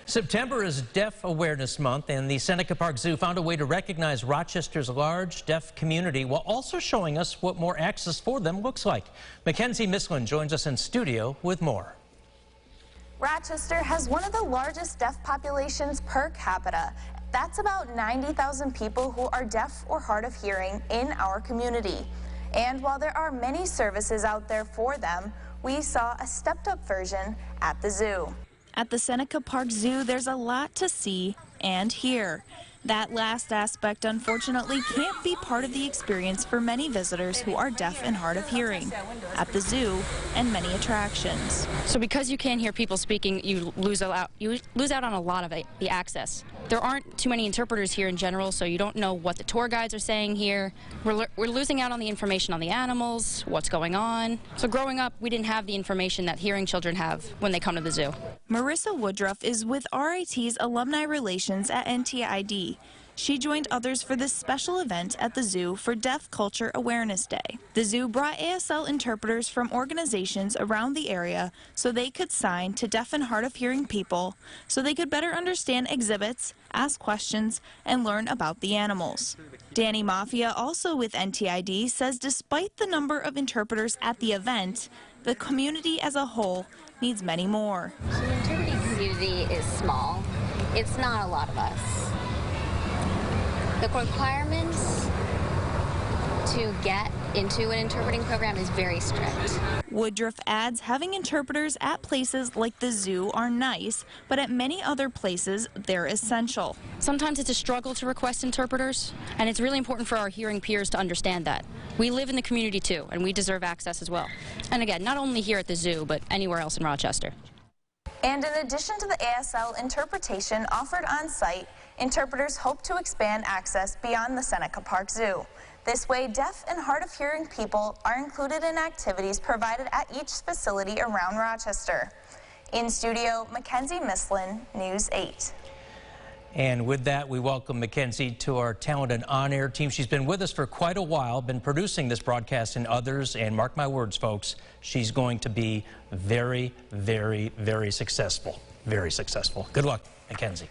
September is Deaf Awareness Month, and the Seneca Park Zoo found a way to recognize Rochester's large deaf community while also showing us what more access for them looks like. Mackenzie Mislin joins us in studio with more. Rochester has one of the largest deaf populations per capita. That's about 90,000 people who are deaf or hard of hearing in our community. And while there are many services out there for them, we saw a stepped-up version at the zoo. At the Seneca Park Zoo, there's a lot to see and hear. That last aspect, unfortunately, can't be part of the experience for many visitors who are deaf and hard of hearing at the zoo and many attractions. So because you can't hear people speaking, you lose out on a lot of the access. There aren't too many interpreters here in general, so you don't know what the tour guides are saying here. We're losing out on the information on the animals, what's going on. So growing up, we didn't have the information that hearing children have when they come to the zoo. Marissa Woodruff is with RIT's Alumni Relations at NTID. She joined others for this special event at the zoo for Deaf Culture Awareness Day. The zoo brought ASL interpreters from organizations around the area so they could sign to deaf and hard of hearing people so they could better understand exhibits, ask questions, and learn about the animals. Danny Mafia, also with NTID, says despite the number of interpreters at the event, the community as a whole needs many more. The interpreting community is small. It's not a lot of us. The requirements to get into an interpreting program is very strict. Woodruff adds having interpreters at places like the zoo are nice, but at many other places they're essential. Sometimes it's a struggle to request interpreters, and it's really important for our hearing peers to understand that. We live in the community too, and we deserve access as well. And again, not only here at the zoo, but anywhere else in Rochester. And in addition to the ASL interpretation offered on site, interpreters hope to expand access beyond the Seneca Park Zoo. This way, deaf and hard of hearing people are included in activities provided at each facility around Rochester. In studio, Mackenzie Mislin, News 8. And with that, we welcome Mackenzie to our talented on-air team. She's been with us for quite a while, been producing this broadcast and others, and mark my words, folks, she's going to be very, very, very successful. Very successful. Good luck, Mackenzie.